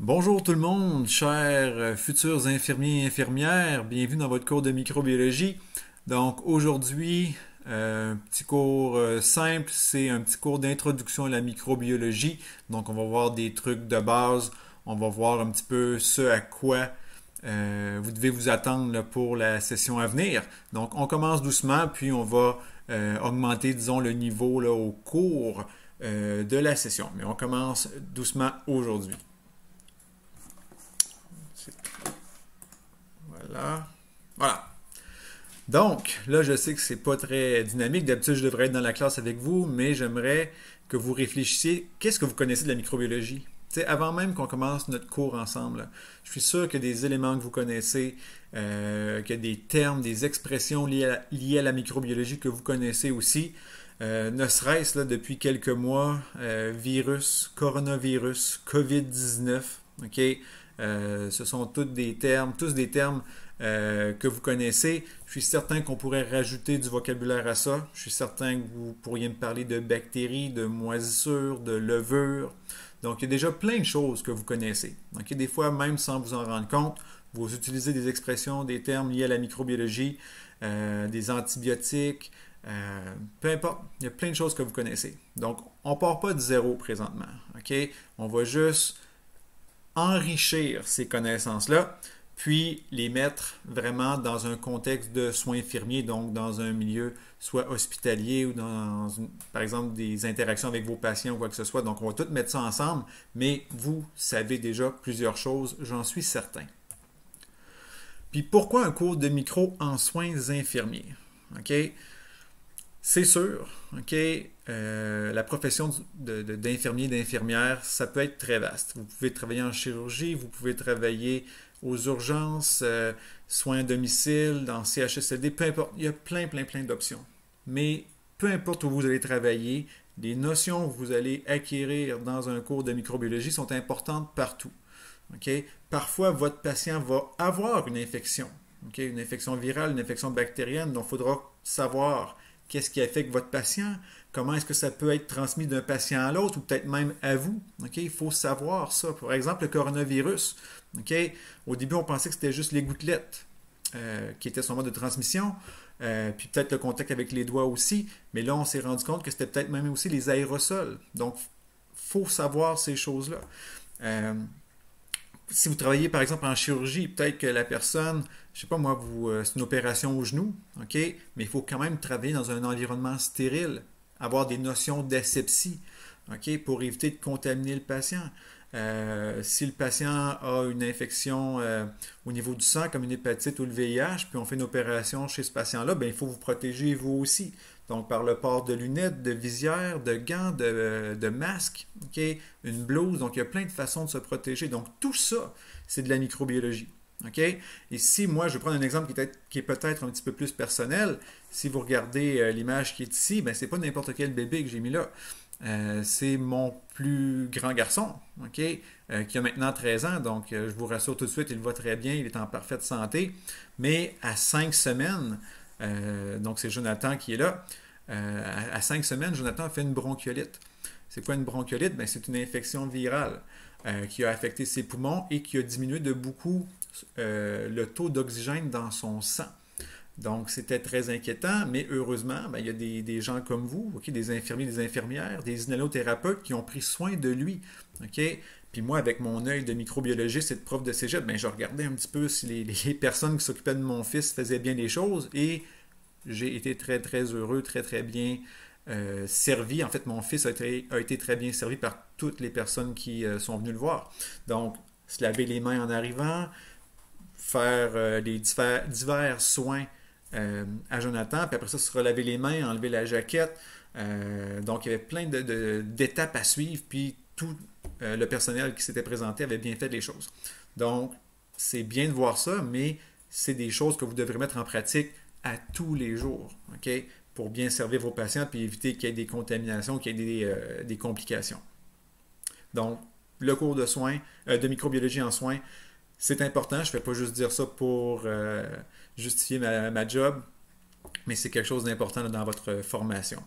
Bonjour tout le monde, chers futurs infirmiers et infirmières, bienvenue dans votre cours de microbiologie. Donc aujourd'hui, petit cours simple, c'est un petit cours d'introduction à la microbiologie. Donc on va voir des trucs de base, on va voir un petit peu ce à quoi vous devez vous attendre là, pour la session à venir. Donc on commence doucement, puis on va augmenter, disons, le niveau là, au cours de la session. Mais on commence doucement aujourd'hui. Voilà. Voilà. Donc, là, je sais que c'est pas très dynamique. D'habitude, je devrais être dans la classe avec vous, mais j'aimerais que vous réfléchissiez. Qu'est-ce que vous connaissez de la microbiologie? T'sais, avant même qu'on commence notre cours ensemble, là, je suis sûr qu'il y a des éléments que vous connaissez, qu'il y a des termes, des expressions liées à la microbiologie que vous connaissez aussi. Ne serait-ce là depuis quelques mois, virus, coronavirus, COVID-19, ok? Ce sont tous des termes que vous connaissez. Je suis certain qu'on pourrait rajouter du vocabulaire à ça. Je suis certain que vous pourriez me parler de bactéries, de moisissures, de levures. Donc, il y a déjà plein de choses que vous connaissez. Donc, des fois, même sans vous en rendre compte, vous utilisez des expressions, des termes liés à la microbiologie, des antibiotiques, peu importe, il y a plein de choses que vous connaissez. Donc, on ne part pas de zéro présentement. OK? On va juste enrichir ces connaissances-là, puis les mettre vraiment dans un contexte de soins infirmiers, donc dans un milieu soit hospitalier ou par exemple des interactions avec vos patients ou quoi que ce soit. Donc on va tout mettre ça ensemble, mais vous savez déjà plusieurs choses, j'en suis certain. Puis pourquoi un cours de micro en soins infirmiers? OK? C'est sûr, OK, la profession d'infirmier, d'infirmière, ça peut être très vaste. Vous pouvez travailler en chirurgie, vous pouvez travailler aux urgences, soins à domicile, dans CHSLD, peu importe. Il y a plein d'options. Mais peu importe où vous allez travailler, les notions que vous allez acquérir dans un cours de microbiologie sont importantes partout. OK? Parfois, votre patient va avoir une infection, OK? Une infection virale, une infection bactérienne, donc il faudra savoir qu'est-ce qui affecte votre patient, comment est-ce que ça peut être transmis d'un patient à l'autre ou peut-être même à vous. OK? Il faut savoir ça. Par exemple, le coronavirus. OK? Au début, on pensait que c'était juste les gouttelettes qui étaient son mode de transmission, puis peut-être le contact avec les doigts aussi, mais là, on s'est rendu compte que c'était peut-être même aussi les aérosols. Donc, il faut savoir ces choses-là. Euh, Si vous travaillez par exemple en chirurgie, peut-être que la personne, je sais pas moi, c'est une opération au genou, ok, mais il faut quand même travailler dans un environnement stérile, avoir des notions d'asepsie, ok, pour éviter de contaminer le patient. Si le patient a une infection au niveau du sang, comme une hépatite ou le VIH, puis on fait une opération chez ce patient-là, ben, il faut vous protéger vous aussi. Donc, par le port de lunettes, de visières, de gants, de masques, okay? Une blouse. Donc, il y a plein de façons de se protéger. Donc, tout ça, c'est de la microbiologie. Okay? Et si moi, je vais prendre un exemple qui est peut-être un petit peu plus personnel, si vous regardez l'image qui est ici, ben, c'est pas n'importe quel bébé que j'ai mis là. C'est mon plus grand garçon, OK, qui a maintenant 13 ans. Donc, je vous rassure tout de suite, il va très bien, il est en parfaite santé. Mais à 5 semaines, donc c'est Jonathan qui est là, à 5 semaines, Jonathan a fait une bronchiolite. C'est quoi une bronchiolite? Ben, c'est une infection virale qui a affecté ses poumons et qui a diminué de beaucoup le taux d'oxygène dans son sang. Donc, c'était très inquiétant, mais heureusement, ben, il y a des gens comme vous, okay, des infirmiers, des infirmières, des inhalothérapeutes qui ont pris soin de lui. Okay? Puis moi, avec mon œil de microbiologiste et de prof de cégep, ben, je regardais un petit peu si les personnes qui s'occupaient de mon fils faisaient bien les choses et j'ai été très heureux, très bien servi. En fait, mon fils a été très bien servi par toutes les personnes qui sont venues le voir. Donc, se laver les mains en arrivant, faire les divers soins à Jonathan, puis après ça, se relaver les mains, enlever la jaquette. Donc, il y avait plein d'étapes à suivre, puis tout le personnel qui s'était présenté avait bien fait les choses. Donc, c'est bien de voir ça, mais c'est des choses que vous devrez mettre en pratique à tous les jours, OK? Pour bien servir vos patients, puis éviter qu'il y ait des contaminations, qu'il y ait des complications. Donc, le cours de soins, de microbiologie en soins, c'est important. Je ne fais pas juste dire ça pour justifier ma job, mais c'est quelque chose d'important dans votre formation.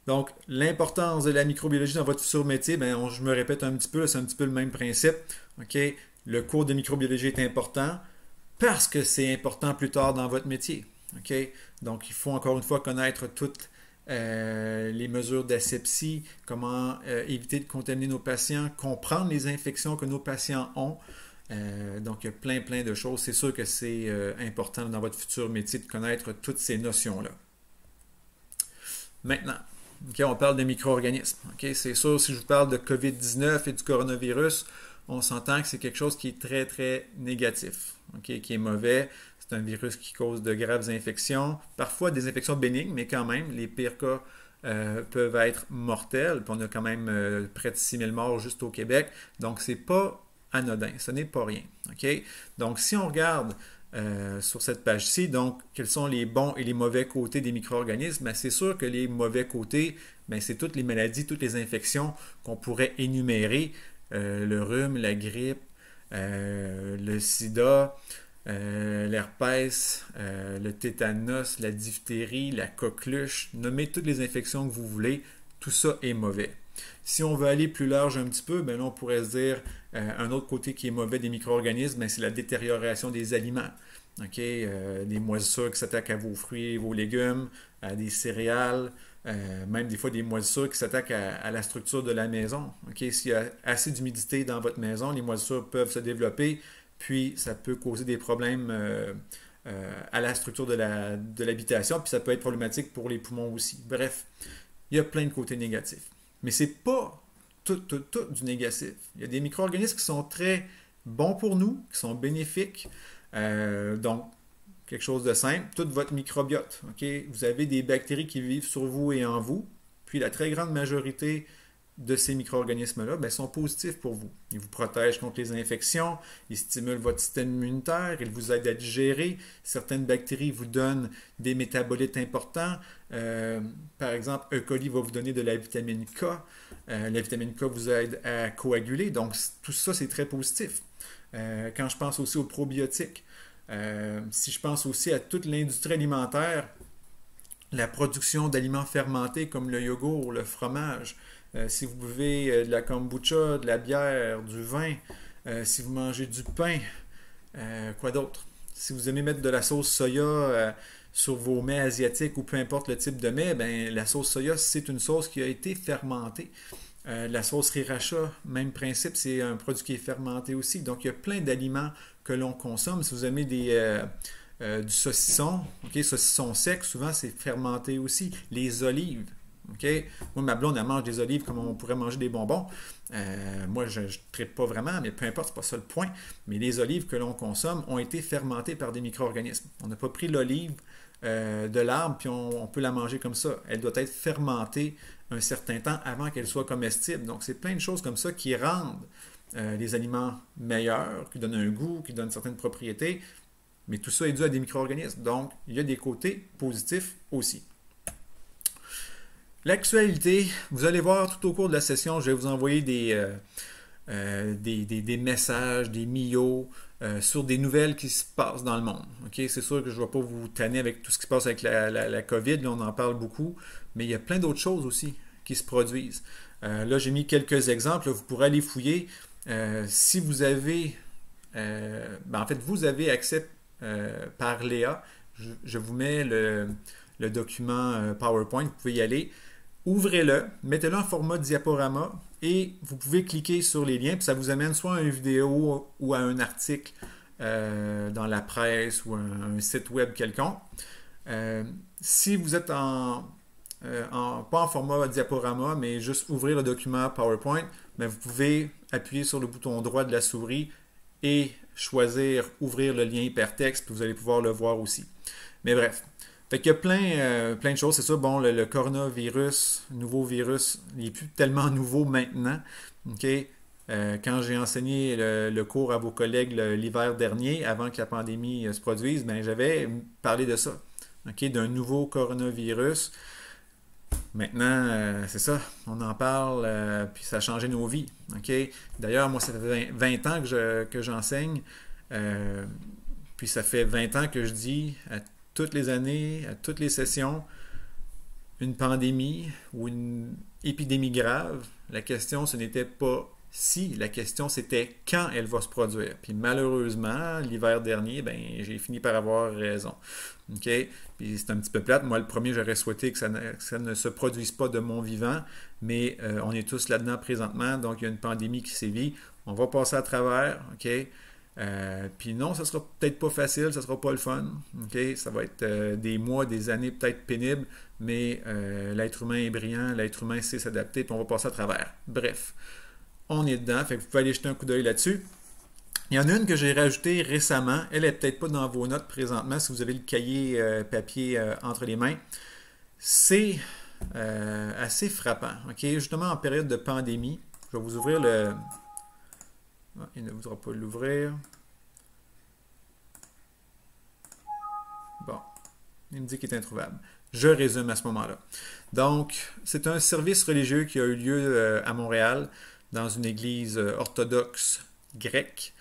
Donc, l'importance de la microbiologie dans votre futur métier, ben, je me répète un petit peu, c'est un petit peu le même principe. OK? Le cours de microbiologie est important parce que c'est important plus tard dans votre métier. OK? Donc, il faut encore une fois connaître toutes les mesures d'asepsie, comment éviter de contaminer nos patients, comprendre les infections que nos patients ont. Donc, il y a plein de choses. C'est sûr que c'est important dans votre futur métier de connaître toutes ces notions-là. Maintenant, okay, on parle des micro-organismes. Okay? C'est sûr, si je vous parle de COVID-19 et du coronavirus, on s'entend que c'est quelque chose qui est très négatif, okay? Qui est mauvais. C'est un virus qui cause de graves infections, parfois des infections bénignes, mais quand même, les pires cas peuvent être mortels. Puis on a quand même près de 6000 morts juste au Québec. Donc, c'est pas anodin, ce n'est pas rien. Okay? Donc, si on regarde sur cette page-ci, donc, quels sont les bons et les mauvais côtés des micro-organismes? Ben, c'est sûr que les mauvais côtés, ben, c'est toutes les maladies, toutes les infections qu'on pourrait énumérer. Le rhume, la grippe, le sida, l'herpès, le tétanos, la diphtérie, la coqueluche, nommez toutes les infections que vous voulez, tout ça est mauvais. Si on veut aller plus large un petit peu, ben là, on pourrait se dire un autre côté qui est mauvais des micro-organismes, ben, c'est la détérioration des aliments. Okay? Des moisissures qui s'attaquent à vos fruits et vos légumes, à des céréales, même des fois des moisissures qui s'attaquent à la structure de la maison. Okay? S'il y a assez d'humidité dans votre maison, les moisissures peuvent se développer, puis ça peut causer des problèmes à la structure de l'habitation, puis ça peut être problématique pour les poumons aussi. Bref, il y a plein de côtés négatifs. Mais c'est pas tout du négatif. Il y a des micro-organismes qui sont très bons pour nous, qui sont bénéfiques. Donc, quelque chose de simple, tout votre microbiote. Okay? Vous avez des bactéries qui vivent sur vous et en vous, puis la très grande majorité de ces micro-organismes-là ben, sont positifs pour vous. Ils vous protègent contre les infections, ils stimulent votre système immunitaire, ils vous aident à digérer. Certaines bactéries vous donnent des métabolites importants. Par exemple, E. coli va vous donner de la vitamine K. La vitamine K vous aide à coaguler. Donc, tout ça, c'est très positif. Quand je pense aussi aux probiotiques, si je pense aussi à toute l'industrie alimentaire, la production d'aliments fermentés comme le yogourt, le fromage, si vous buvez de la kombucha, de la bière, du vin, si vous mangez du pain, quoi d'autre? Si vous aimez mettre de la sauce soya sur vos mets asiatiques ou peu importe le type de mets, ben, la sauce soya, c'est une sauce qui a été fermentée. La sauce sriracha, même principe, c'est un produit qui est fermenté aussi. Donc, il y a plein d'aliments que l'on consomme. Si vous aimez du saucisson, okay, saucisson sec, souvent c'est fermenté aussi. Les olives, okay? Moi, ma blonde, elle mange des olives comme on pourrait manger des bonbons. Moi, je ne traite pas vraiment, mais peu importe, c'est pas ça le point. Mais les olives que l'on consomme ont été fermentées par des micro-organismes. On n'a pas pris l'olive de l'arbre, puis on peut la manger comme ça. Elle doit être fermentée un certain temps avant qu'elle soit comestible. Donc, c'est plein de choses comme ça qui rendent les aliments meilleurs, qui donnent un goût, qui donnent certaines propriétés. Mais tout ça est dû à des micro-organismes. Donc, il y a des côtés positifs aussi. L'actualité, vous allez voir tout au cours de la session, je vais vous envoyer des messages, des mios sur des nouvelles qui se passent dans le monde. Okay? C'est sûr que je ne vais pas vous tanner avec tout ce qui se passe avec la COVID, là, on en parle beaucoup, mais il y a plein d'autres choses aussi qui se produisent. Là, j'ai mis quelques exemples, là, vous pourrez aller fouiller. Si vous avez, en fait, vous avez accès par Léa, je vous mets le document PowerPoint, vous pouvez y aller. Ouvrez-le, mettez-le en format diaporama et vous pouvez cliquer sur les liens, puis ça vous amène soit à une vidéo ou à un article dans la presse ou un site web quelconque. Si vous êtes pas en format diaporama, mais juste ouvrir le document PowerPoint, bien, vous pouvez appuyer sur le bouton droit de la souris et choisir ouvrir le lien hypertexte, puis vous allez pouvoir le voir aussi. Mais bref. Fait qu'il y a plein de choses, c'est ça. Bon, le coronavirus, nouveau virus, il n'est plus tellement nouveau maintenant. Okay? Quand j'ai enseigné le cours à vos collègues l'hiver dernier, avant que la pandémie se produise, ben, j'avais parlé de ça. Okay? D'un nouveau coronavirus. Maintenant, c'est ça, on en parle, puis ça a changé nos vies. Okay? D'ailleurs, moi, ça fait 20 ans que j'enseigne, puis ça fait 20 ans que je dis à toutes les années, à toutes les sessions, une pandémie ou une épidémie grave, la question, ce n'était pas si, la question, c'était quand elle va se produire. Puis malheureusement, l'hiver dernier, ben, j'ai fini par avoir raison. OK? Puis c'est un petit peu plate. Moi, le premier, j'aurais souhaité que ça ne se produise pas de mon vivant, mais on est tous là-dedans présentement, donc il y a une pandémie qui sévit. On va passer à travers, OK? Puis non, ça sera peut-être pas facile, ça sera pas le fun, OK? Ça va être des mois, des années peut-être pénibles, mais l'être humain est brillant, l'être humain sait s'adapter, puis on va passer à travers. Bref, on est dedans, fait que vous pouvez aller jeter un coup d'œil là-dessus. Il y en a une que j'ai rajoutée récemment, elle est peut-être pas dans vos notes présentement, si vous avez le cahier papier entre les mains. C'est assez frappant, OK? Justement en période de pandémie, je vais vous ouvrir le... Ah, il ne voudra pas l'ouvrir. Bon, il me dit qu'il est introuvable. Je résume à ce moment-là. Donc, c'est un service religieux qui a eu lieu à Montréal, dans une église orthodoxe grecque.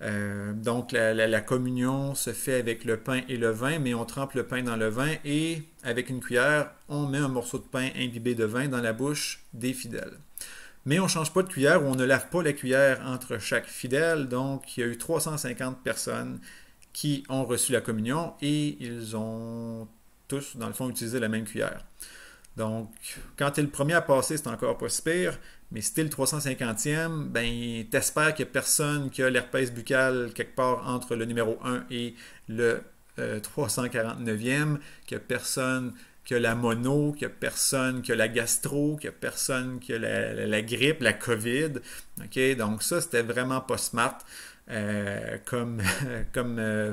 Donc, la communion se fait avec le pain et le vin, mais on trempe le pain dans le vin et, avec une cuillère, on met un morceau de pain imbibé de vin dans la bouche des fidèles. Mais on ne change pas de cuillère ou on ne lave pas la cuillère entre chaque fidèle. Donc, il y a eu 350 personnes qui ont reçu la communion et ils ont tous, dans le fond, utilisé la même cuillère. Donc, quand tu es le premier à passer, c'est encore pas si pire, mais si tu es le 350e, ben, t'espères qu'il n'y a personne qui a l'herpès buccal quelque part entre le numéro 1 et le 349e, qu'il n'y a personne qui a la mono, qu'il n'y a personne qui a la gastro, qu'il n'y a personne qui a la grippe, la COVID. Okay? Donc ça, c'était vraiment pas smart comme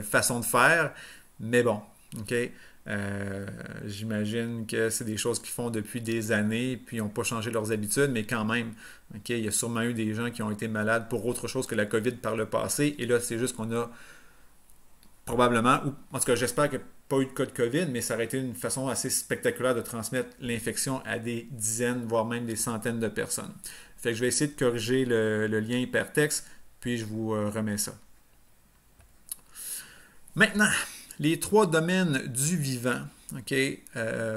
façon de faire, mais bon, ok. J'imagine que c'est des choses qu'ils font depuis des années, puis ils n'ont pas changé leurs habitudes, mais quand même, okay, il y a sûrement eu des gens qui ont été malades pour autre chose que la COVID par le passé, et là, c'est juste qu'on a probablement, ou en tout cas, j'espère qu'il n'y a pas eu de cas de COVID, mais ça aurait été une façon assez spectaculaire de transmettre l'infection à des dizaines, voire même des centaines de personnes. Fait que je vais essayer de corriger le lien hypertexte, puis je vous remets ça. Maintenant, les 3 domaines du vivant. Okay?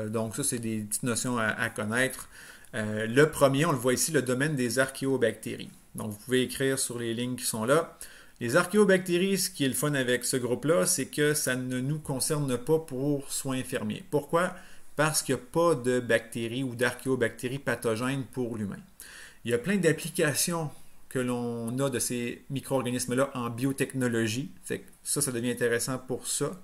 Donc ça, c'est des petites notions à connaître. Le premier, on le voit ici, le domaine des archéobactéries. Donc vous pouvez écrire sur les lignes qui sont là. Les archéobactéries, ce qui est le fun avec ce groupe-là, c'est que ça ne nous concerne pas pour soins infirmiers. Pourquoi? Parce qu'il n'y a pas de bactéries ou d'archéobactéries pathogènes pour l'humain. Il y a plein d'applications que l'on a de ces micro-organismes-là en biotechnologie. Fait que ça devient intéressant pour ça.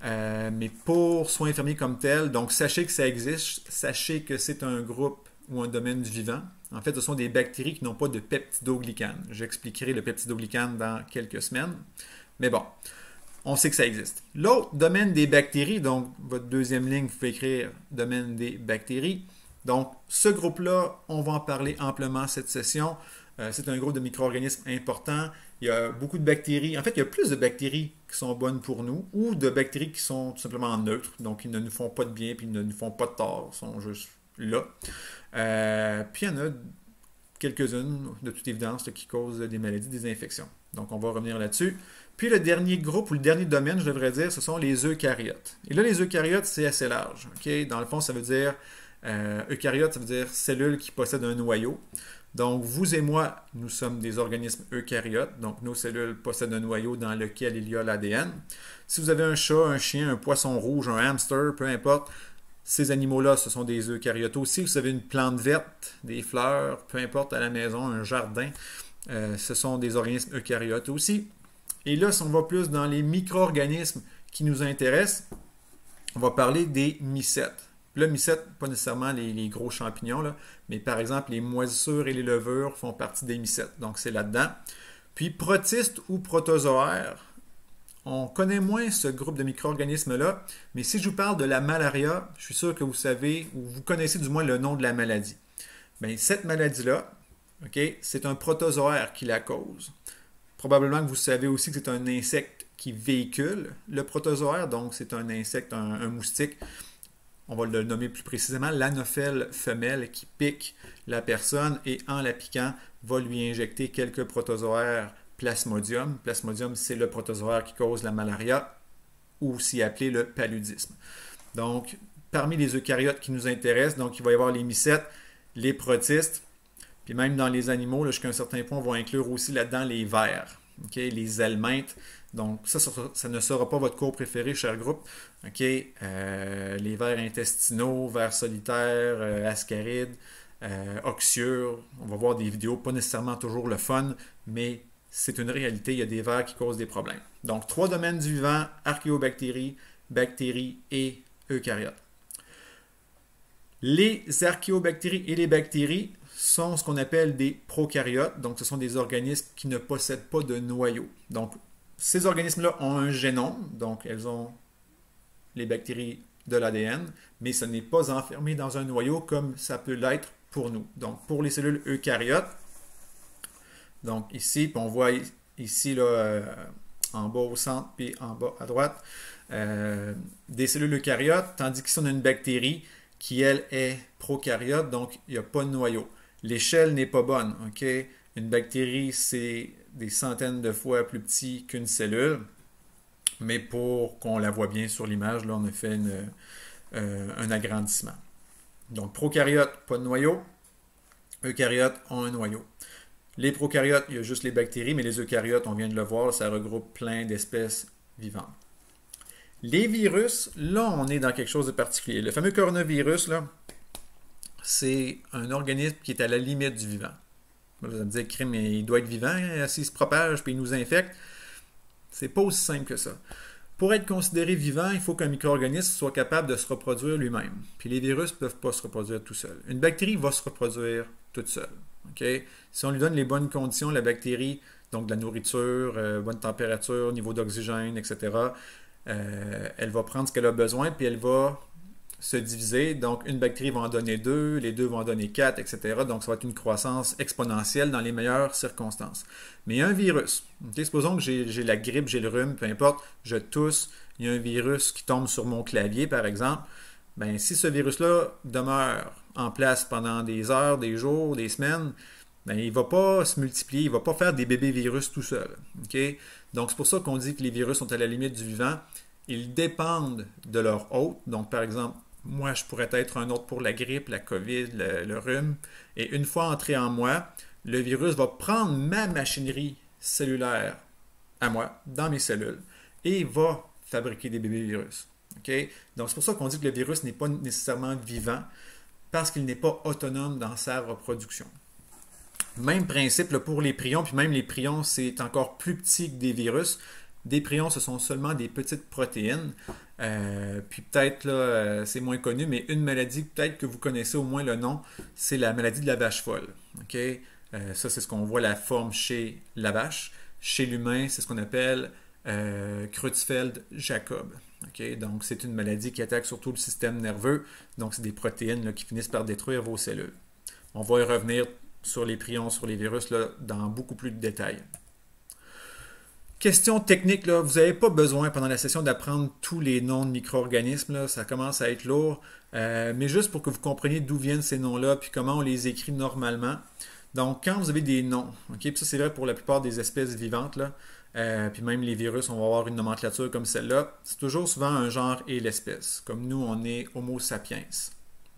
Mais pour soins infirmiers comme tel, donc sachez que ça existe, sachez que c'est un groupe ou un domaine du vivant. En fait, ce sont des bactéries qui n'ont pas de peptidoglycane. J'expliquerai le peptidoglycane dans quelques semaines. Mais bon, on sait que ça existe. L'autre domaine des bactéries, donc votre deuxième ligne, vous pouvez écrire domaine des bactéries. Donc, ce groupe-là, on va en parler amplement cette session. C'est un groupe de micro-organismes importants. Il y a beaucoup de bactéries. En fait, il y a plus de bactéries qui sont bonnes pour nous ou de bactéries qui sont tout simplement neutres. Donc, ils ne nous font pas de bien puis ils ne nous font pas de tort. Ils sont juste là. Puis, il y en a quelques-unes, de toute évidence, qui causent des maladies, des infections. Donc, on va revenir là-dessus. Puis, le dernier groupe ou le dernier domaine, je devrais dire, ce sont les eucaryotes. Et là, les eucaryotes, c'est assez large. Okay? Dans le fond, ça veut dire... eucaryote, ça veut dire cellules qui possèdent un noyau. Donc, vous et moi, nous sommes des organismes eucaryotes. Donc, nos cellules possèdent un noyau dans lequel il y a l'ADN. Si vous avez un chat, un chien, un poisson rouge, un hamster, peu importe, ces animaux-là, ce sont des eucaryotes aussi. Vous avez une plante verte, des fleurs, peu importe, à la maison, un jardin, ce sont des organismes eucaryotes aussi. Et là, si on va plus dans les micro-organismes qui nous intéressent, on va parler des mycètes. Le mycète, pas nécessairement les gros champignons, là, mais par exemple, les moisissures et les levures font partie des mycètes. Donc, c'est là-dedans. Puis, protistes ou protozoaires, on connaît moins ce groupe de micro-organismes-là, mais si je vous parle de la malaria, je suis sûr que vous savez, ou vous connaissez du moins le nom de la maladie. Bien, cette maladie-là, okay, c'est un protozoaire qui la cause. Probablement que vous savez aussi que c'est un insecte qui véhicule le protozoaire, donc c'est un insecte, un moustique. On va le nommer plus précisément, l'anophèle femelle qui pique la personne et en la piquant, va lui injecter quelques protozoaires Plasmodium. Plasmodium, c'est le protozoaire qui cause la malaria, ou aussi appelé le paludisme. Donc, parmi les eucaryotes qui nous intéressent. Donc, il va y avoir les mycètes, les protistes, puis même dans les animaux, jusqu'à un certain point, on va inclure aussi là-dedans les vers, les helminthes. Donc, ça ne sera pas votre cours préféré, cher groupe. Les vers intestinaux, vers solitaires, ascarides, oxyures. On va voir des vidéos, pas nécessairement toujours le fun, mais c'est une réalité. Il y a des vers qui causent des problèmes. Donc, 3 domaines du vivant, archéobactéries, bactéries et eucaryotes. Les archéobactéries et les bactéries sont ce qu'on appelle des prokaryotes. Donc, ce sont des organismes qui ne possèdent pas de noyau. Donc, ces organismes-là ont un génome. Donc, elles ont, les bactéries, de l'ADN, mais ce n'est pas enfermé dans un noyau comme ça peut l'être pour nous. Donc, pour les cellules eucaryotes, donc ici, puis on voit ici, là, en bas au centre, puis en bas à droite, des cellules eucaryotes, tandis qu'ici, on a une bactérie qui, elle, est prokaryote, donc il n'y a pas de noyau. L'échelle n'est pas bonne, OK? Une bactérie, c'est des centaines de fois plus petit qu'une cellule, mais pour qu'on la voit bien sur l'image, là, on a fait un agrandissement. Donc, prokaryotes, pas de noyau. Eucaryotes ont un noyau. Les prokaryotes, il y a juste les bactéries, mais les eucaryotes, on vient de le voir, ça regroupe plein d'espèces vivantes. Les virus, là, on est dans quelque chose de particulier. Le fameux coronavirus, là, c'est un organisme qui est à la limite du vivant. Vous allez me dire, crime, il doit être vivant, s'il se propage, puis il nous infecte. C'est pas aussi simple que ça. Pour être considéré vivant, il faut qu'un micro-organisme soit capable de se reproduire lui-même. Puis les virus ne peuvent pas se reproduire tout seuls. Une bactérie va se reproduire toute seule. Okay? Si on lui donne les bonnes conditions, la bactérie, donc de la nourriture, bonne température, niveau d'oxygène, etc., elle va prendre ce qu'elle a besoin, puis elle va se diviser. Donc, une bactérie va en donner 2, les 2 vont en donner 4, etc. Donc, ça va être une croissance exponentielle dans les meilleures circonstances. Mais un virus, supposons que j'ai la grippe, j'ai le rhume, peu importe, je tousse, il y a un virus qui tombe sur mon clavier, par exemple. Ben, si ce virus-là demeure en place pendant des heures, des jours, des semaines, ben, il ne va pas se multiplier, il ne va pas faire des bébés virus tout seul. Okay? Donc, c'est pour ça qu'on dit que les virus sont à la limite du vivant. Ils dépendent de leur hôte. Donc, par exemple, moi, je pourrais être un autre pour la grippe, la COVID, le rhume. Et une fois entré en moi, le virus va prendre ma machinerie cellulaire à moi, dans mes cellules, et va fabriquer des bébés virus. Okay? Donc, c'est pour ça qu'on dit que le virus n'est pas nécessairement vivant, parce qu'il n'est pas autonome dans sa reproduction. Même principe là, pour les prions, puis même les prions, c'est encore plus petit que des virus. Des prions, ce sont seulement des petites protéines. Puis peut-être, là, c'est moins connu, mais une maladie, peut-être que vous connaissez au moins le nom, c'est la maladie de la vache folle. Okay? Ça, c'est ce qu'on voit la forme chez la vache. Chez l'humain, c'est ce qu'on appelle Creutzfeldt-Jakob. Okay? Donc, c'est une maladie qui attaque surtout le système nerveux. Donc, c'est des protéines là, qui finissent par détruire vos cellules. On va y revenir sur les prions, sur les virus, là, dans beaucoup plus de détails. Question technique, là, vous n'avez pas besoin pendant la session d'apprendre tous les noms de micro-organismes, là, ça commence à être lourd, mais juste pour que vous compreniez d'où viennent ces noms-là, puis comment on les écrit normalement. Donc, quand vous avez des noms, okay, puis ça c'est vrai pour la plupart des espèces vivantes, là, puis même les virus, on va avoir une nomenclature comme celle-là, c'est toujours souvent un genre et l'espèce. Comme nous, on est Homo sapiens,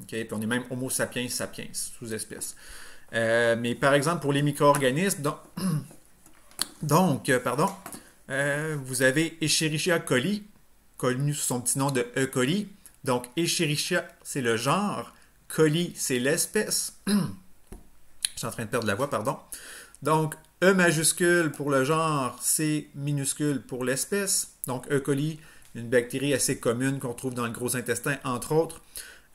okay, puis on est même Homo sapiens sapiens, sous-espèce. Mais par exemple, pour les micro-organismes, vous avez Escherichia coli, connu sous son petit nom de E. coli. Donc, Escherichia, c'est le genre. Coli, c'est l'espèce. Je suis en train de perdre la voix, pardon. Donc, E majuscule pour le genre, C minuscule pour l'espèce. Donc, E. coli, une bactérie assez commune qu'on trouve dans le gros intestin, entre autres.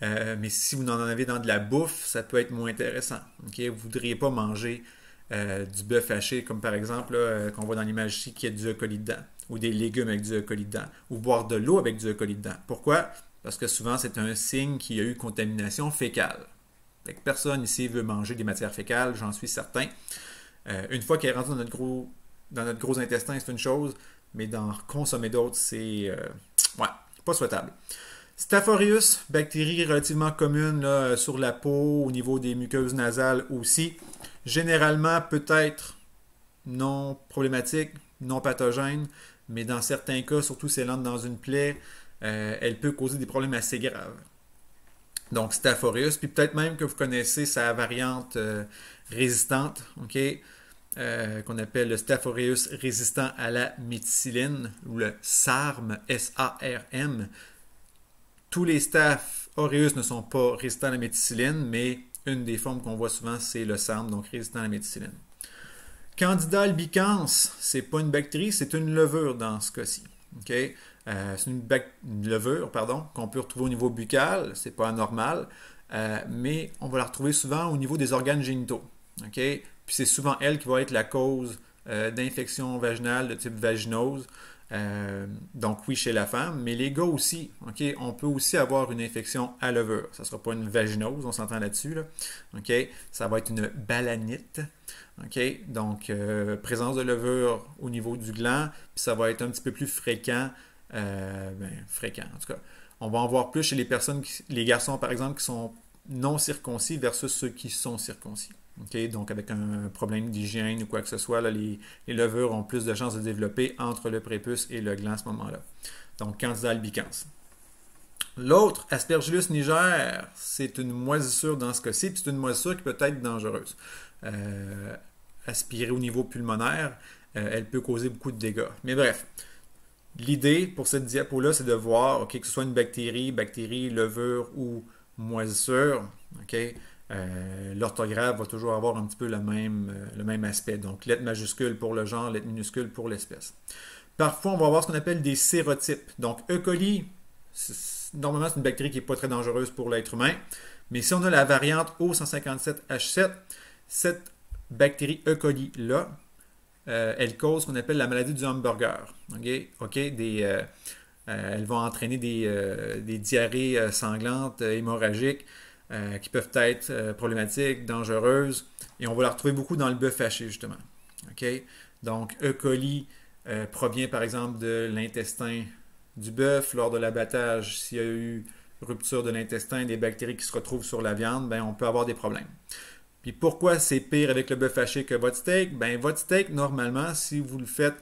Mais si vous en avez dans de la bouffe, ça peut être moins intéressant. Okay? Vous ne voudriez pas manger du bœuf haché, comme par exemple qu'on voit dans l'image ici, qui a du E. coli dedans, ou des légumes avec du E. coli dedans, ou boire de l'eau avec du E. coli dedans. Pourquoi? Parce que souvent, c'est un signe qu'il y a eu contamination fécale. Fait que personne ici veut manger des matières fécales, j'en suis certain. Une fois qu'elle est rentrée dans notre gros intestin, c'est une chose, mais d'en consommer d'autres, c'est pas souhaitable. Staph aureus, bactérie relativement commune là, sur la peau, au niveau des muqueuses nasales aussi. Généralement, peut-être non problématique, non pathogène, mais dans certains cas, surtout si elle entre dans une plaie, elle peut causer des problèmes assez graves. Donc, Staph aureus, puis peut-être même que vous connaissez sa variante résistante, OK? Qu'on appelle le Staph aureus résistant à la méticilline, ou le SARM, S-A-R-M. Tous les Staph aureus ne sont pas résistants à la méticilline, mais une des formes qu'on voit souvent, c'est le SARM, donc résistant à la méticilline. Candida albicans, c'est pas une bactérie, c'est une levure dans ce cas-ci. Okay? C'est une levure qu'on peut retrouver au niveau buccal, c'est pas anormal, mais on va la retrouver souvent au niveau des organes génitaux. Okay? Puis c'est souvent elle qui va être la cause d'infection vaginale de type vaginose. Donc oui, chez la femme, mais les gars aussi. Okay? On peut aussi avoir une infection à levure. Ça ne sera pas une vaginose, on s'entend là-dessus. Là. Okay? Ça va être une balanite. Okay? Donc, présence de levure au niveau du gland, puis ça va être un petit peu plus fréquent. Fréquent, en tout cas. On va en voir plus chez les personnes, les garçons par exemple, qui sont non circoncis versus ceux qui sont circoncis. Okay? Donc, avec un problème d'hygiène ou quoi que ce soit, là, les levures ont plus de chances de développer entre le prépuce et le gland à ce moment-là. Donc, Candida albicans. L'autre, Aspergillus niger, c'est une moisissure dans ce cas-ci, puis c'est une moisissure qui peut être dangereuse. Aspirée au niveau pulmonaire, elle peut causer beaucoup de dégâts. Mais bref, l'idée pour cette diapo-là, c'est de voir que ce soit une bactérie, levure ou moisissure. L'orthographe va toujours avoir un petit peu le même aspect. Donc, lettre majuscule pour le genre, lettre minuscule pour l'espèce. Parfois, on va avoir ce qu'on appelle des sérotypes. Donc, E. coli, normalement, c'est une bactérie qui n'est pas très dangereuse pour l'être humain. Mais si on a la variante O157H7, cette bactérie E. coli-là, elle cause ce qu'on appelle la maladie du hamburger. Elle va entraîner des diarrhées sanglantes, hémorragiques, qui peuvent être problématiques, dangereuses. Et on va la retrouver beaucoup dans le bœuf haché, justement. Donc, E. coli provient, par exemple, de l'intestin du bœuf. Lors de l'abattage, s'il y a eu rupture de l'intestin, des bactéries qui se retrouvent sur la viande, on peut avoir des problèmes. Puis pourquoi c'est pire avec le bœuf haché que votre steak? Votre steak, normalement, si vous le faites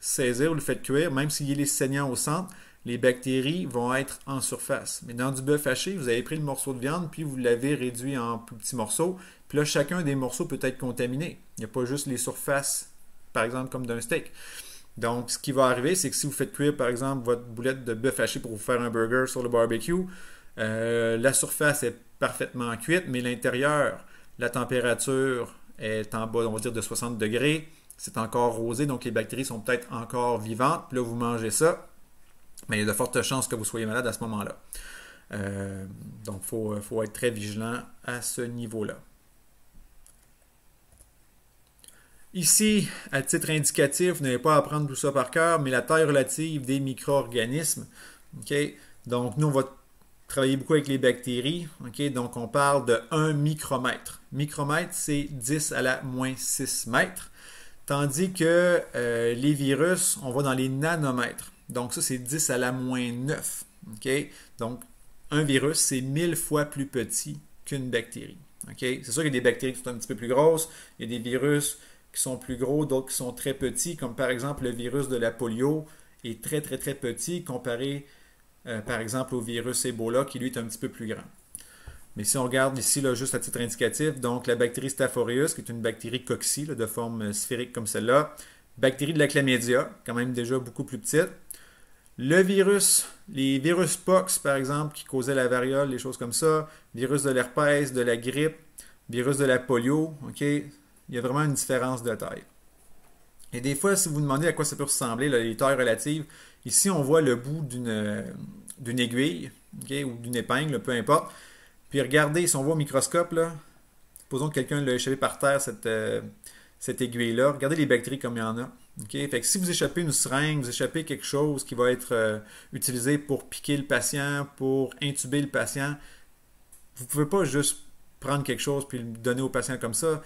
saisir ou le faites cuire, même s'il est saignant au centre, les bactéries vont être en surface. Mais dans du bœuf haché, vous avez pris le morceau de viande, puis vous l'avez réduit en plus petits morceaux. Puis là, chacun des morceaux peut être contaminé. Il n'y a pas juste les surfaces, par exemple, comme d'un steak. Donc, ce qui va arriver, c'est que si vous faites cuire, par exemple, votre boulette de bœuf haché pour vous faire un burger sur le barbecue, la surface est parfaitement cuite, mais l'intérieur, la température est en bas, on va dire, de 60 degrés. C'est encore rosé, donc les bactéries sont peut-être encore vivantes. Puis là, vous mangez ça, mais il y a de fortes chances que vous soyez malade à ce moment-là. Donc, il faut être très vigilant à ce niveau-là. Ici, à titre indicatif, vous n'avez pas à apprendre tout ça par cœur, mais la taille relative des micro-organismes. Donc, nous, on va travailler beaucoup avec les bactéries. Donc, on parle de 1 micromètre. Micromètre, c'est 10 à la moins 6 mètres. Tandis que les virus, on va dans les nanomètres. Donc, ça, c'est 10 à la moins 9. Donc, un virus, c'est 1000 fois plus petit qu'une bactérie. C'est sûr qu'il y a des bactéries qui sont un petit peu plus grosses. Il y a des virus qui sont plus gros, d'autres qui sont très petits, comme par exemple le virus de la polio est très, très, très petit comparé, par exemple, au virus Ebola, qui lui est un petit peu plus grand. Mais si on regarde ici, là, juste à titre indicatif, donc la bactérie Staph aureus, qui est une bactérie cocci, là, de forme sphérique comme celle-là, bactérie de la chlamydia, quand même déjà beaucoup plus petite. Le virus, les virus pox, par exemple, qui causaient la variole, les choses comme ça, virus de l'herpès, de la grippe, virus de la polio, il y a vraiment une différence de taille. Et des fois, si vous vous demandez à quoi ça peut ressembler, là, les tailles relatives, ici, on voit le bout d'une aiguille, ou d'une épingle, là, peu importe. Puis regardez, si on voit au microscope, là, supposons que quelqu'un l'a échappé par terre, cette aiguille-là, regardez les bactéries comme il y en a. Fait que si vous échappez une seringue, vous échappez quelque chose qui va être utilisé pour piquer le patient, pour intuber le patient, vous ne pouvez pas juste prendre quelque chose puis le donner au patient comme ça.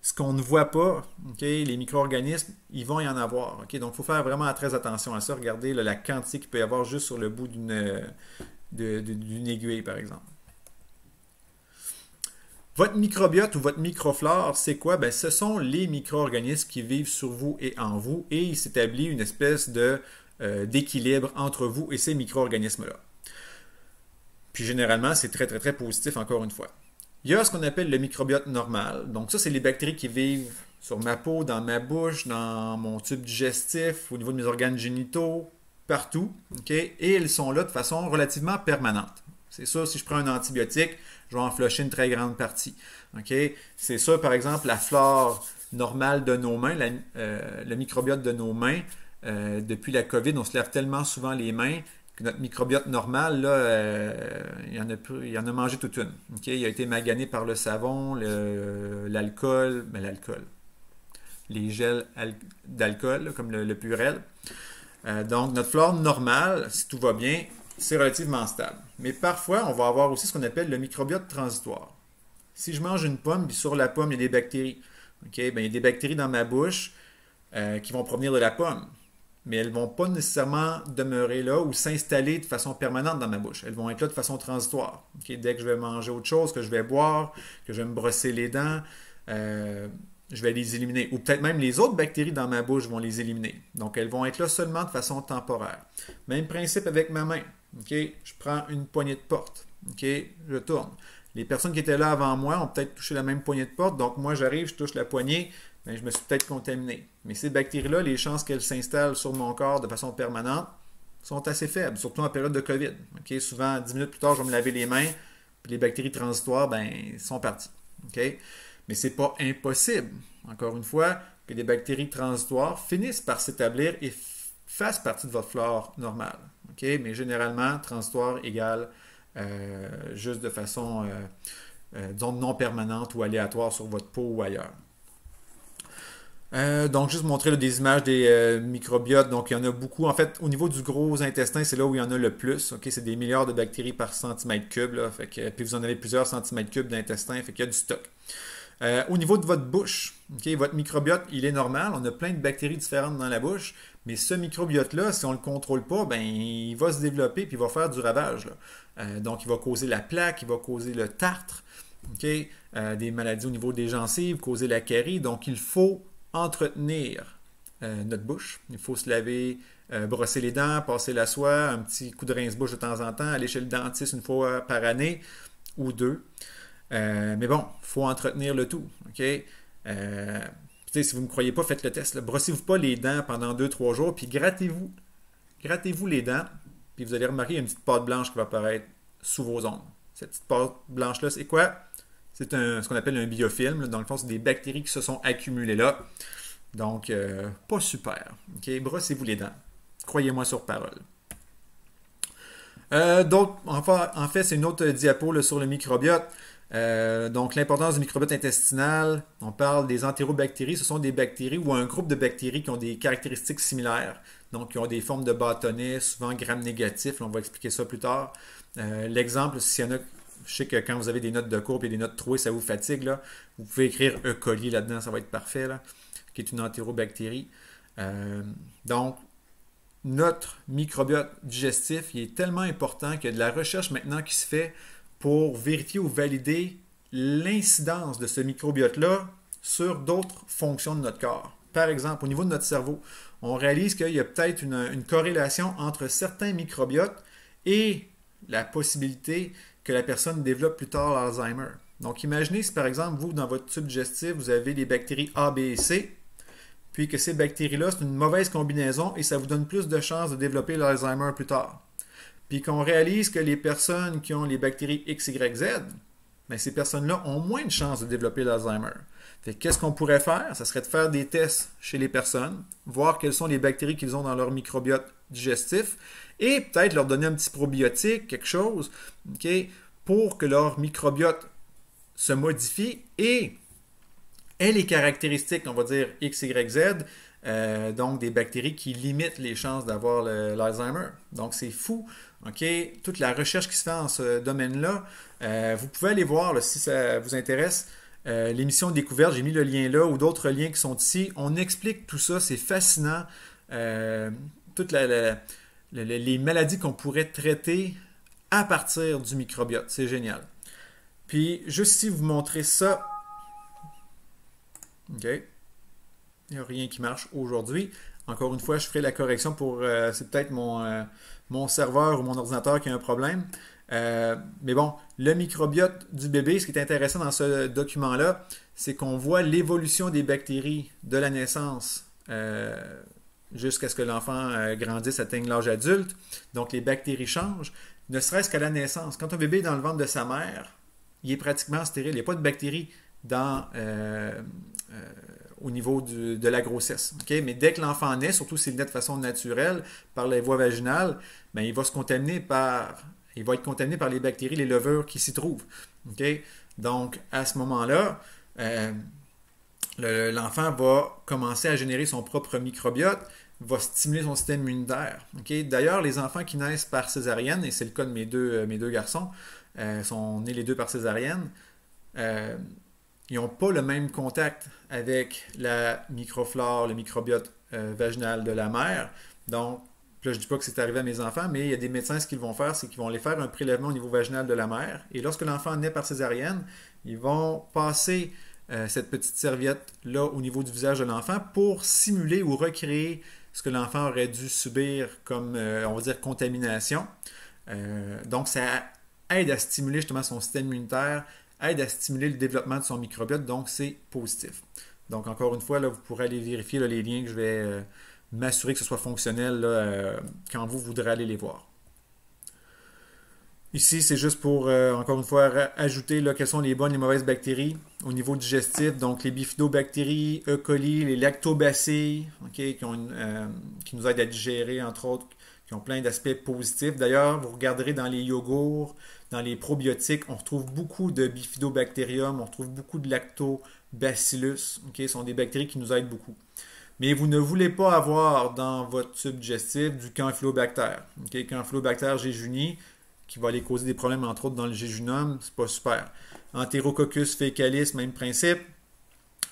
Ce qu'on ne voit pas, les micro-organismes, ils vont y en avoir. Donc, il faut faire vraiment très attention à ça. Regardez là, la quantité qu'il peut y avoir juste sur le bout d'une aiguille, par exemple. Votre microbiote ou votre microflore, c'est quoi? Ce sont les micro-organismes qui vivent sur vous et en vous, et il s'établit une espèce d'équilibre entre vous et ces micro-organismes-là. Puis généralement, c'est très, très, très positif encore une fois. Il y a ce qu'on appelle le microbiote normal. Donc ça, c'est les bactéries qui vivent sur ma peau, dans ma bouche, dans mon tube digestif, au niveau de mes organes génitaux, partout. OK? Et elles sont là de façon relativement permanente. C'est ça, si je prends un antibiotique, je vais en flusher une très grande partie. OK? C'est ça, par exemple, la flore normale de nos mains, le microbiote de nos mains. Depuis la COVID, on se lave tellement souvent les mains que notre microbiote normal, là, il en a mangé toute une. Okay? Il a été magané par le savon, l'alcool, les gels d'alcool, comme le Purel. Donc, notre flore normale, si tout va bien, c'est relativement stable. Mais parfois, on va avoir aussi ce qu'on appelle le microbiote transitoire. Si je mange une pomme, puis sur la pomme, il y a des bactéries. Okay? Ben, il y a des bactéries dans ma bouche qui vont provenir de la pomme. Mais elles ne vont pas nécessairement demeurer là ou s'installer de façon permanente dans ma bouche. Elles vont être là de façon transitoire. Okay? Dès que je vais manger autre chose, que je vais boire, que je vais me brosser les dents, je vais les éliminer. Ou peut-être même les autres bactéries dans ma bouche vont les éliminer. Donc, elles vont être là seulement de façon temporaire. Même principe avec ma main. Okay? Je prends une poignée de porte. Okay? Je tourne. Les personnes qui étaient là avant moi ont peut-être touché la même poignée de porte. Donc, moi, j'arrive, je touche la poignée. Ben, je me suis peut-être contaminé. Mais ces bactéries-là, les chances qu'elles s'installent sur mon corps de façon permanente sont assez faibles, surtout en période de COVID. Okay? Souvent, 10 minutes plus tard, je vais me laver les mains, puis les bactéries transitoires, ben, sont parties. Okay? Mais ce n'est pas impossible, encore une fois, que les bactéries transitoires finissent par s'établir et fassent partie de votre flore normale. Okay? Mais généralement, transitoire égale juste de façon, disons, non permanente ou aléatoire sur votre peau ou ailleurs. Donc, juste montrer là, des images des microbiotes. Donc, il y en a beaucoup. En fait, au niveau du gros intestin, c'est là où il y en a le plus. Okay? C'est des milliards de bactéries par centimètre cube. Là. Fait que, puis vous en avez plusieurs centimètres cubes d'intestin. Fait qu'il y a du stock. Au niveau de votre bouche, okay, votre microbiote, il est normal. On a plein de bactéries différentes dans la bouche. Mais ce microbiote-là, si on ne le contrôle pas, ben, il va se développer puis il va faire du ravage. Là. Donc, il va causer la plaque, il va causer le tartre, okay? Des maladies au niveau des gencives, causer la carie. Donc, il faut entretenir notre bouche. Il faut se laver, brosser les dents, passer la soie, un petit coup de rince-bouche de temps en temps, aller chez le dentiste une fois par année ou deux. Mais bon, il faut entretenir le tout. Okay? Si vous ne me croyez pas, faites le test. Brossez-vous pas les dents pendant 2-3 jours, puis grattez-vous. Grattez-vous les dents, puis vous allez remarquer une petite pâte blanche qui va apparaître sous vos ongles. Cette petite pâte blanche-là, c'est quoi? C'est ce qu'on appelle un biofilm. Dans le fond, c'est des bactéries qui se sont accumulées là. Donc, pas super. Okay? Brossez-vous les dents. Croyez-moi sur parole. Donc, en fait, c'est une autre diapo là, sur le microbiote. Donc, l'importance du microbiote intestinal. On parle des entérobactéries. Ce sont des bactéries ou un groupe de bactéries qui ont des caractéristiques similaires. Donc, qui ont des formes de bâtonnets, souvent gram négatifs. Là, on va expliquer ça plus tard. L'exemple, s'il y en a... Je sais que quand vous avez des notes de cours et des notes trouées, ça vous fatigue. Là. Vous pouvez écrire E. coli là-dedans, ça va être parfait, là, qui est une entérobactérie. Donc, notre microbiote digestif, il est tellement important qu'il y a de la recherche maintenant qui se fait pour vérifier ou valider l'incidence de ce microbiote-là sur d'autres fonctions de notre corps. Par exemple, au niveau de notre cerveau, on réalise qu'il y a peut-être une corrélation entre certains microbiotes et la possibilité que la personne développe plus tard l'Alzheimer. Donc, imaginez si par exemple, vous, dans votre tube digestif, vous avez des bactéries A, B et C, puis que ces bactéries-là, c'est une mauvaise combinaison et ça vous donne plus de chances de développer l'Alzheimer plus tard. Puis qu'on réalise que les personnes qui ont les bactéries X, Y, Z, bien, ces personnes-là ont moins de chances de développer l'Alzheimer. Fait qu'est-ce qu'on pourrait faire? Ça serait de faire des tests chez les personnes, voir quelles sont les bactéries qu'ils ont dans leur microbiote digestif et peut-être leur donner un petit probiotique, quelque chose, okay, pour que leur microbiote se modifie et ait les caractéristiques, on va dire X, Y, Z, donc des bactéries qui limitent les chances d'avoir l'Alzheimer. Donc c'est fou, ok, toute la recherche qui se fait en ce domaine-là. Vous pouvez aller voir là, si ça vous intéresse. L'émission Découverte, j'ai mis le lien là ou d'autres liens qui sont ici. On explique tout ça, c'est fascinant. Toutes les maladies qu'on pourrait traiter à partir du microbiote, c'est génial. Puis, juste ici, vous montrez ça. OK. Il n'y a rien qui marche aujourd'hui. Encore une fois, je ferai la correction pour... c'est peut-être mon serveur ou mon ordinateur qui a un problème. Mais bon, le microbiote du bébé, ce qui est intéressant dans ce document-là, c'est qu'on voit l'évolution des bactéries de la naissance jusqu'à ce que l'enfant grandisse, atteigne l'âge adulte. Donc les bactéries changent, ne serait-ce qu'à la naissance. Quand un bébé est dans le ventre de sa mère, il est pratiquement stérile. Il n'y a pas de bactéries au niveau de la grossesse. Okay? Mais dès que l'enfant naît, surtout s'il naît de façon naturelle, par les voies vaginales, ben, il va être contaminé par les bactéries, les levures qui s'y trouvent. Okay? Donc, à ce moment-là, l'enfant va commencer à générer son propre microbiote, va stimuler son système immunitaire. Okay? D'ailleurs, les enfants qui naissent par césarienne, et c'est le cas de mes deux garçons, sont nés les deux par césarienne, ils n'ont pas le même contact avec la microflore, le microbiote vaginal de la mère. Donc, là, je ne dis pas que c'est arrivé à mes enfants, mais il y a des médecins, ce qu'ils vont faire, c'est qu'ils vont aller faire un prélèvement au niveau vaginal de la mère. Et lorsque l'enfant naît par césarienne, ils vont passer cette petite serviette-là au niveau du visage de l'enfant pour simuler ou recréer ce que l'enfant aurait dû subir comme, on va dire, contamination. Donc, ça aide à stimuler justement son système immunitaire, aide à stimuler le développement de son microbiote, donc c'est positif. Donc, encore une fois, là, vous pourrez aller vérifier là, les liens que je vais m'assurer que ce soit fonctionnel là, quand vous voudrez aller les voir. Ici, c'est juste pour, encore une fois, ajouter là, quelles sont les bonnes et les mauvaises bactéries au niveau digestif. Donc, les bifidobactéries, E. coli, les lactobacilles, okay, qui nous aident à digérer, entre autres, qui ont plein d'aspects positifs. D'ailleurs, vous regarderez dans les yogourts, dans les probiotiques, on retrouve beaucoup de bifidobacterium, on retrouve beaucoup de lactobacillus. Okay, ce sont des bactéries qui nous aident beaucoup. Mais vous ne voulez pas avoir dans votre tube digestif du campylobacter. Okay, Campylobacter jejuni, qui va aller causer des problèmes, entre autres, dans le jéjunum, c'est pas super. Enterococcus faecalis, même principe.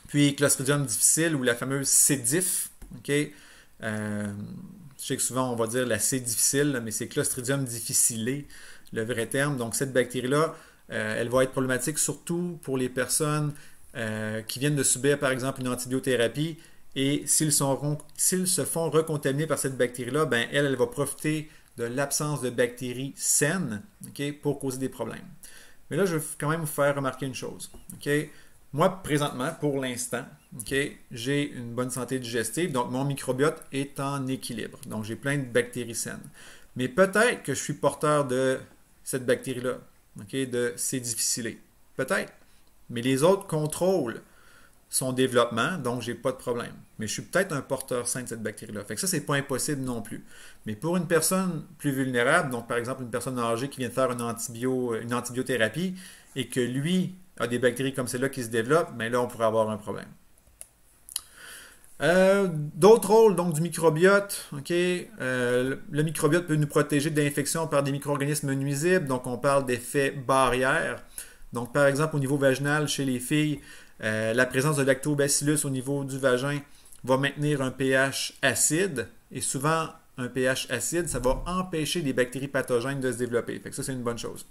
Puis Clostridium difficile ou la fameuse C. diff. Okay? Je sais que souvent on va dire la C difficile, mais c'est Clostridium difficile, le vrai terme. Donc cette bactérie-là, elle va être problématique surtout pour les personnes qui viennent de subir par exemple une antibiothérapie et s'ils se font recontaminer par cette bactérie-là, ben elle va profiter de l'absence de bactéries saines, okay, pour causer des problèmes. Mais là, je vais quand même vous faire remarquer une chose. Okay? Moi, présentement, pour l'instant, okay, j'ai une bonne santé digestive, donc mon microbiote est en équilibre. Donc, j'ai plein de bactéries saines. Mais peut-être que je suis porteur de cette bactérie-là, okay, de C. difficile. Peut-être. Mais les autres contrôlent son développement, donc j'ai pas de problème. Mais je suis peut-être un porteur sain de cette bactérie-là. Fait que ça, c'est pas impossible non plus. Mais pour une personne plus vulnérable, donc par exemple une personne âgée qui vient de faire une antibiothérapie et que lui a des bactéries comme celle-là qui se développent, bien là, on pourrait avoir un problème. D'autres rôles donc du microbiote, okay? Le microbiote peut nous protéger d'infections par des micro-organismes nuisibles, donc on parle d'effet barrière. Donc par exemple au niveau vaginal chez les filles, la présence de lactobacillus au niveau du vagin va maintenir un pH acide et souvent un pH acide, ça va empêcher les bactéries pathogènes de se développer. Fait que ça, c'est une bonne chose.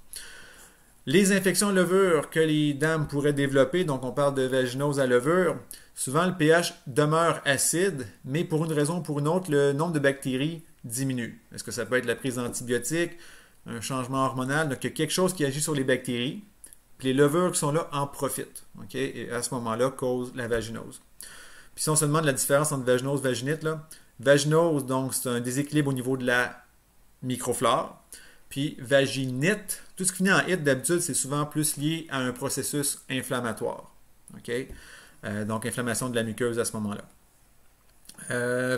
Les infections levure que les dames pourraient développer, donc on parle de vaginose à levure, souvent le pH demeure acide, mais pour une raison ou pour une autre, le nombre de bactéries diminue. Est-ce que ça peut être la prise d'antibiotiques, un changement hormonal, donc il y a quelque chose qui agit sur les bactéries, puis les levures qui sont là en profitent, okay? Et à ce moment-là, cause la vaginose. Puis si on se demande la différence entre vaginose et vaginite, là, vaginose, donc c'est un déséquilibre au niveau de la microflore, puis vaginite, tout ce qui finit en ite d'habitude, c'est souvent plus lié à un processus inflammatoire. Okay? Donc inflammation de la muqueuse à ce moment-là.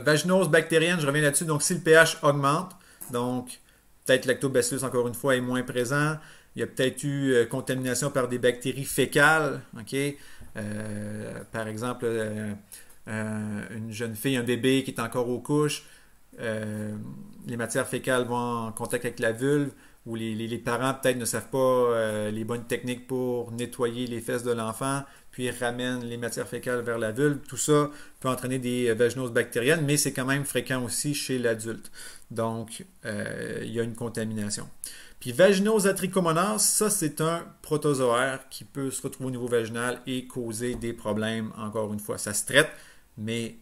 Vaginose bactérienne, je reviens là-dessus, donc si le pH augmente, donc peut-être lactobacillus encore une fois est moins présent, il y a peut-être eu contamination par des bactéries fécales, okay? Par exemple, une jeune fille, un bébé qui est encore aux couches, les matières fécales vont en contact avec la vulve, ou les parents peut-être ne savent pas les bonnes techniques pour nettoyer les fesses de l'enfant, puis ramènent les matières fécales vers la vulve. Tout ça peut entraîner des vaginoses bactériennes, mais c'est quand même fréquent aussi chez l'adulte. Donc, il y a une contamination. Puis vaginose à trichomonas, ça c'est un protozoaire qui peut se retrouver au niveau vaginal et causer des problèmes, encore une fois. Ça se traite, mais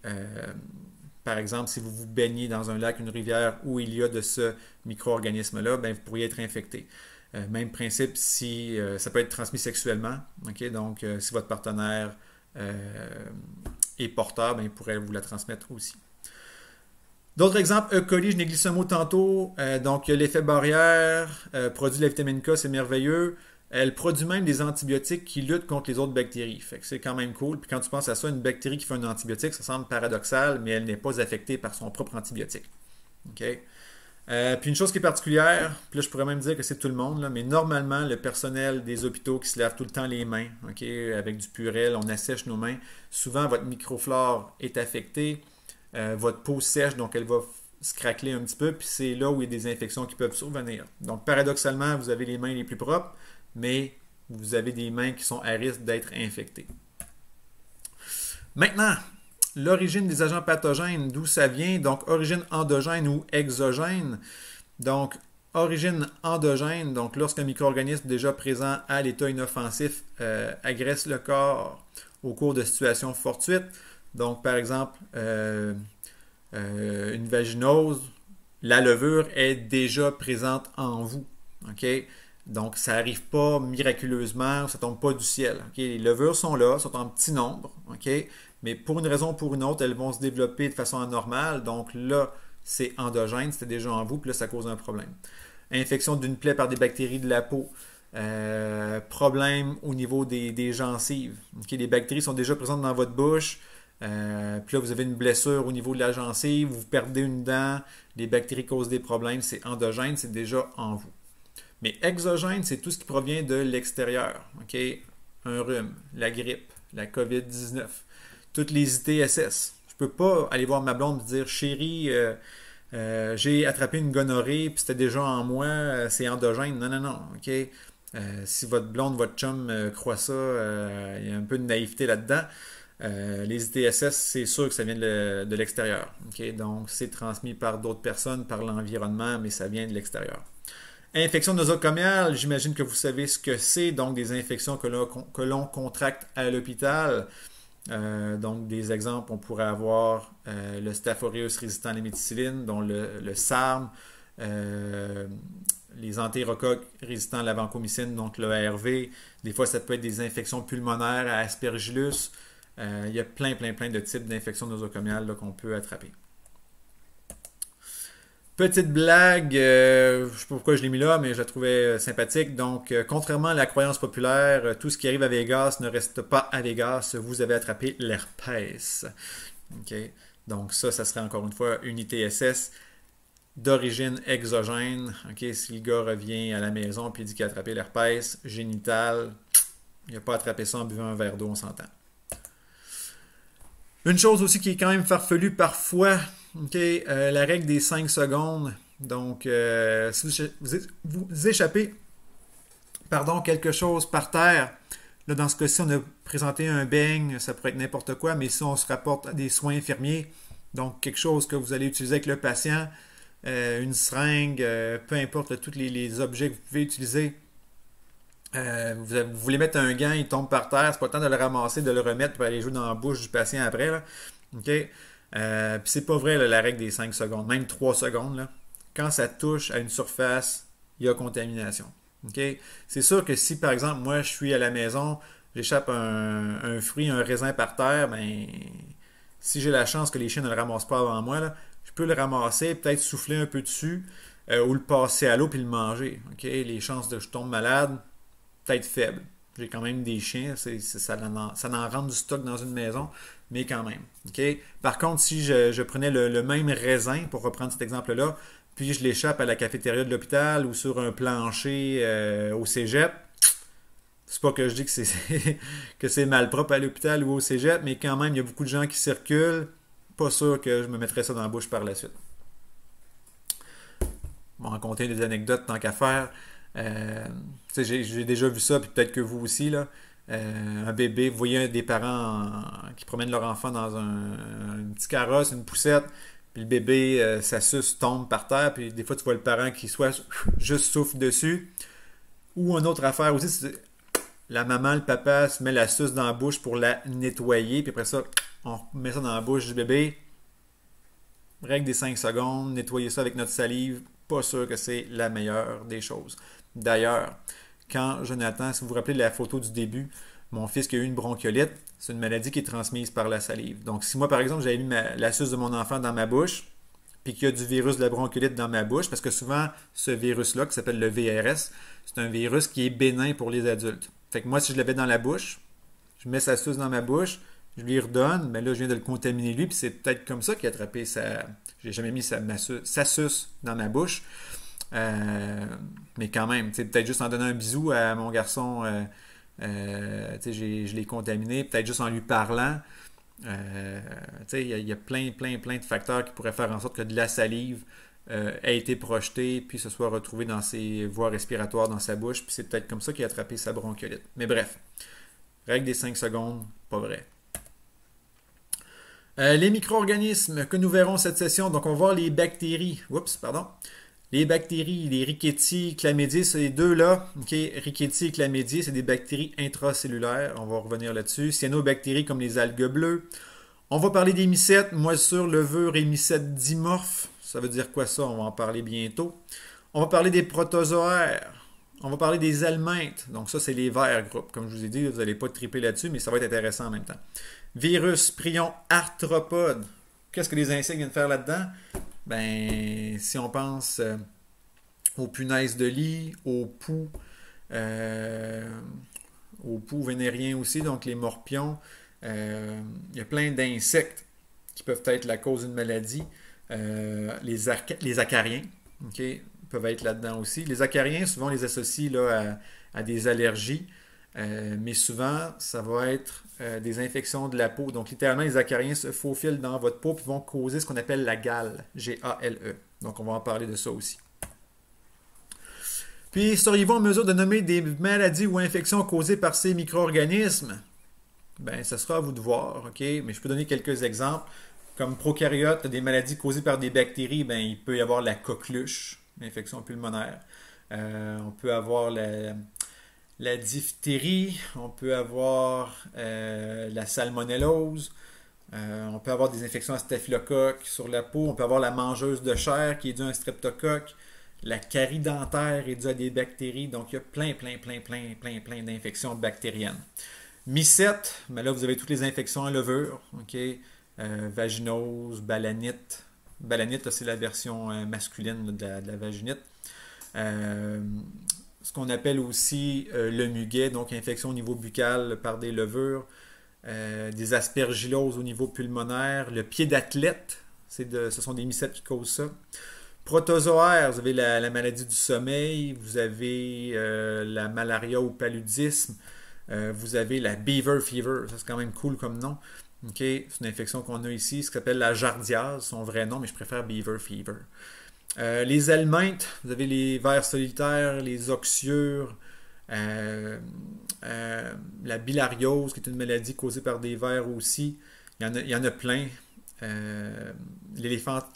par exemple, si vous vous baignez dans un lac, une rivière où il y a de ce micro-organisme-là, ben, vous pourriez être infecté. Même principe si ça peut être transmis sexuellement. Okay? Donc, si votre partenaire est porteur, ben, il pourrait vous la transmettre aussi. D'autres exemples, E. coli, je n'ai glissé un mot tantôt. Donc, l'effet barrière, produit de la vitamine K, c'est merveilleux. Elle produit même des antibiotiques qui luttent contre les autres bactéries. Fait que c'est quand même cool. Puis quand tu penses à ça, une bactérie qui fait un antibiotique, ça semble paradoxal, mais elle n'est pas affectée par son propre antibiotique. Okay? Puis une chose qui est particulière, puis là je pourrais même dire que c'est tout le monde, là, mais normalement, le personnel des hôpitaux qui se lave tout le temps les mains, okay, avec du Purell, on assèche nos mains, souvent votre microflore est affectée, votre peau sèche, donc elle va se craqueler un petit peu, puis c'est là où il y a des infections qui peuvent survenir. Donc paradoxalement, vous avez les mains les plus propres, mais vous avez des mains qui sont à risque d'être infectées. Maintenant, l'origine des agents pathogènes, d'où ça vient, donc origine endogène ou exogène. Donc, origine endogène, donc lorsqu'un micro-organisme déjà présent à l'état inoffensif agresse le corps au cours de situations fortuites. Donc, par exemple, une vaginose, la levure est déjà présente en vous. Okay? Donc, ça n'arrive pas miraculeusement, ça ne tombe pas du ciel. Okay? Les levures sont là, sont en petit nombre, okay? Mais pour une raison ou pour une autre, elles vont se développer de façon anormale. Donc là, c'est endogène, c'était déjà en vous, puis là, ça cause un problème. Infection d'une plaie par des bactéries de la peau. Problème au niveau des gencives. Okay? Les bactéries sont déjà présentes dans votre bouche. Puis là, vous avez une blessure au niveau de la gencive, vous perdez une dent, les bactéries causent des problèmes, c'est endogène, c'est déjà en vous. Mais exogène, c'est tout ce qui provient de l'extérieur. Okay? Un rhume, la grippe, la COVID-19, toutes les ITSS. Je ne peux pas aller voir ma blonde et dire « Chérie, j'ai attrapé une gonorrhée, puis c'était déjà en moi, c'est endogène. » Non, non, non. Okay? Si votre blonde, votre chum croit ça, il y a un peu de naïveté là-dedans. Les ITSS, c'est sûr que ça vient de l'extérieur. Okay? Donc, c'est transmis par d'autres personnes, par l'environnement, mais ça vient de l'extérieur. Infection nosocomiale, j'imagine que vous savez ce que c'est, donc des infections que l'on contracte à l'hôpital. Donc, des exemples, on pourrait avoir le Staph aureus résistant à la méticilline, dont le SARM, les entérocoques résistants à la vancomycine, donc le ARV. Des fois, ça peut être des infections pulmonaires à Aspergillus. Il y a plein de types d'infections nosocomiales qu'on peut attraper. Petite blague, je ne sais pas pourquoi je l'ai mis là, mais je la trouvais sympathique. Donc, contrairement à la croyance populaire, tout ce qui arrive à Vegas ne reste pas à Vegas. Vous avez attrapé l'herpès. Okay? Donc, ça serait encore une fois une ITSS d'origine exogène. Okay? Si le gars revient à la maison et dit qu'il a attrapé l'herpès génital, il n'a pas attrapé ça en buvant un verre d'eau, on s'entend. Une chose aussi qui est quand même farfelue parfois, okay, la règle des 5 secondes. Donc, si vous échappez quelque chose par terre, là, dans ce cas-ci, on a présenté un beigne, ça pourrait être n'importe quoi, mais si on se rapporte à des soins infirmiers, donc quelque chose que vous allez utiliser avec le patient, une seringue, peu importe, tous les objets que vous pouvez utiliser. Vous voulez mettre un gant, il tombe par terre, c'est pas le temps de le ramasser, de le remettre pour aller jouer dans la bouche du patient après. Là. Okay? Puis c'est pas vrai là, la règle des 5 secondes, même 3 secondes. Là. Quand ça touche à une surface, il y a contamination. Okay? C'est sûr que si par exemple moi je suis à la maison, j'échappe un fruit, un raisin par terre, ben si j'ai la chance que les chiens ne le ramassent pas avant moi, là, je peux le ramasser, peut-être souffler un peu dessus, ou le passer à l'eau puis le manger. Okay? Les chances de je tombe malade, peut-être faible. J'ai quand même des chiens, ça en rentre du stock dans une maison, mais quand même. Okay? Par contre, si je prenais le même raisin, pour reprendre cet exemple-là, puis je l'échappe à la cafétéria de l'hôpital ou sur un plancher au cégep, c'est pas que je dis que c'est malpropre à l'hôpital ou au cégep, mais quand même, il y a beaucoup de gens qui circulent. Pas sûr que je me mettrais ça dans la bouche par la suite. Bon, en compter des anecdotes tant qu'à faire. J'ai déjà vu ça, puis peut-être que vous aussi, là. Un bébé, vous voyez des parents qui promènent leur enfant dans un petit carrosse, une poussette, puis le bébé, sa suce tombe par terre, puis des fois tu vois le parent qui soit juste souffle dessus. Ou une autre affaire aussi, c'est la maman, le papa se met la suce dans la bouche pour la nettoyer, puis après ça, on met ça dans la bouche du bébé. Règle des 5 secondes, nettoyer ça avec notre salive, pas sûr que c'est la meilleure des choses. D'ailleurs, quand Jonathan, si vous vous rappelez de la photo du début, mon fils qui a eu une bronchiolite, c'est une maladie qui est transmise par la salive. Donc, si moi, par exemple, j'avais mis la suce de mon enfant dans ma bouche, puis qu'il y a du virus de la bronchiolite dans ma bouche, parce que souvent, ce virus-là, qui s'appelle le VRS, c'est un virus qui est bénin pour les adultes. Fait que moi, si je l'avais dans la bouche, je mets sa suce dans ma bouche, je lui redonne, mais là, je viens de le contaminer lui, puis c'est peut-être comme ça qu'il a attrapé sa... J'ai jamais mis sa suce dans ma bouche. Mais quand même, peut-être juste en donnant un bisou à mon garçon, je l'ai contaminé, peut-être juste en lui parlant. Il y a plein de facteurs qui pourraient faire en sorte que de la salive ait été projetée, puis se soit retrouvée dans ses voies respiratoires, dans sa bouche, puis c'est peut-être comme ça qu'il a attrapé sa bronchiolite. Mais bref, règle des 5 secondes, pas vrai. Les micro-organismes que nous verrons cette session, donc on va voir les bactéries. Oups, pardon. Les bactéries, les Rickettsia, Chlamydia, ces deux-là, Rickettsia et Chlamydia, c'est des bactéries intracellulaires. On va revenir là-dessus. Cyanobactéries comme les algues bleues. On va parler des mycètes, moisissures, levures et mycètes dimorphes. Ça veut dire quoi ça? On va en parler bientôt. On va parler des protozoaires. On va parler des helminthes. Donc ça, c'est les vers groupes. Comme je vous ai dit, vous n'allez pas triper là-dessus, mais ça va être intéressant en même temps. Virus, prions, arthropodes. Qu'est-ce que les insectes viennent faire là-dedans? Ben, si on pense aux punaises de lit, aux poux vénériens aussi, donc les morpions, il y a plein d'insectes qui peuvent être la cause d'une maladie. Les acariens, peuvent être là-dedans aussi. Les acariens, souvent, on les associe là, à des allergies, mais souvent, ça va être des infections de la peau. Donc, littéralement, les acariens se faufilent dans votre peau et vont causer ce qu'on appelle la gale, G-A-L-E. Donc, on va en parler de ça aussi. Puis, seriez-vous en mesure de nommer des maladies ou infections causées par ces micro-organismes? Ben, ça sera à vous de voir, OK? Mais je peux donner quelques exemples. Comme prokaryotes, des maladies causées par des bactéries, ben, il peut y avoir la coqueluche, l'infection pulmonaire. On peut avoir la diphtérie, on peut avoir la salmonellose, on peut avoir des infections à staphylocoque sur la peau, on peut avoir la mangeuse de chair qui est due à un streptocoque, la carie dentaire est due à des bactéries, donc il y a plein d'infections bactériennes. Mycètes, ben là vous avez toutes les infections à levure, vaginose, balanite. Balanite, c'est la version masculine de la vaginite. Ce qu'on appelle aussi le muguet, donc infection au niveau buccal par des levures, des aspergilloses au niveau pulmonaire, le pied d'athlète, ce sont des mycètes qui causent ça. Protozoaires, vous avez la maladie du sommeil, vous avez la malaria ou paludisme, vous avez la beaver fever, ça c'est quand même cool comme nom. C'est une infection qu'on a ici, ce qu'on appelle la jardiase, son vrai nom, mais je préfère beaver fever. Les helminthes, vous avez les vers solitaires, les oxyures, la bilariose, qui est une maladie causée par des vers aussi. Il y en a plein.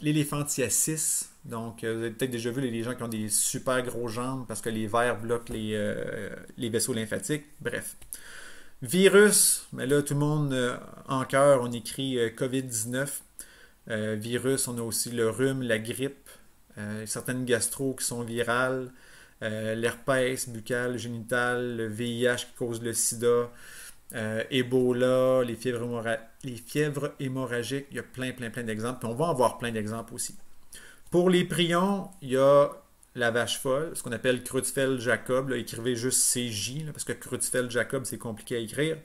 L'éléphantiasis, donc vous avez peut-être déjà vu les gens qui ont des super gros jambes parce que les vers bloquent les vaisseaux lymphatiques. Bref. Virus, mais là tout le monde en cœur, on écrit COVID-19. Virus, on a aussi le rhume, la grippe, certaines gastro qui sont virales, l'herpès buccal, génital, le VIH qui cause le sida, Ebola, les fièvres hémorragiques, il y a plein d'exemples, puis on va en voir plein d'exemples aussi. Pour les prions, il y a la vache folle, ce qu'on appelle Creutzfeldt-Jakob, écrivez juste CJ, parce que Creutzfeldt-Jakob, c'est compliqué à écrire.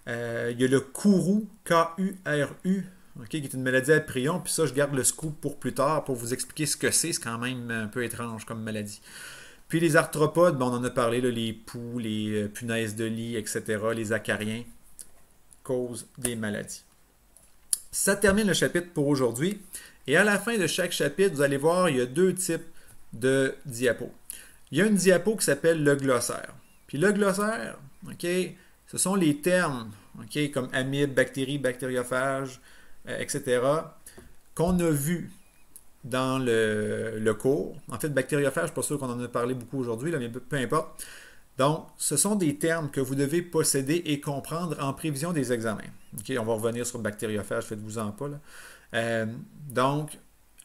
Il y a le kourou, K-U-R-U, qui est une maladie à prion, puis ça, je garde le scoop pour plus tard, pour vous expliquer ce que c'est quand même un peu étrange comme maladie. Puis les arthropodes, on en a parlé, là, les poux, les punaises de lit, etc., les acariens, causent des maladies. Ça termine le chapitre pour aujourd'hui, et à la fin de chaque chapitre, vous allez voir, il y a deux types de diapos. Il y a une diapo qui s'appelle le glossaire. Puis le glossaire, ce sont les termes, comme amibes, bactéries, bactériophages, etc., qu'on a vus dans le cours. En fait, bactériophage, je ne suis pas sûr qu'on en a parlé beaucoup aujourd'hui, mais peu importe. Donc, ce sont des termes que vous devez posséder et comprendre en prévision des examens. On va revenir sur bactériophage, faites-vous-en pas. Donc,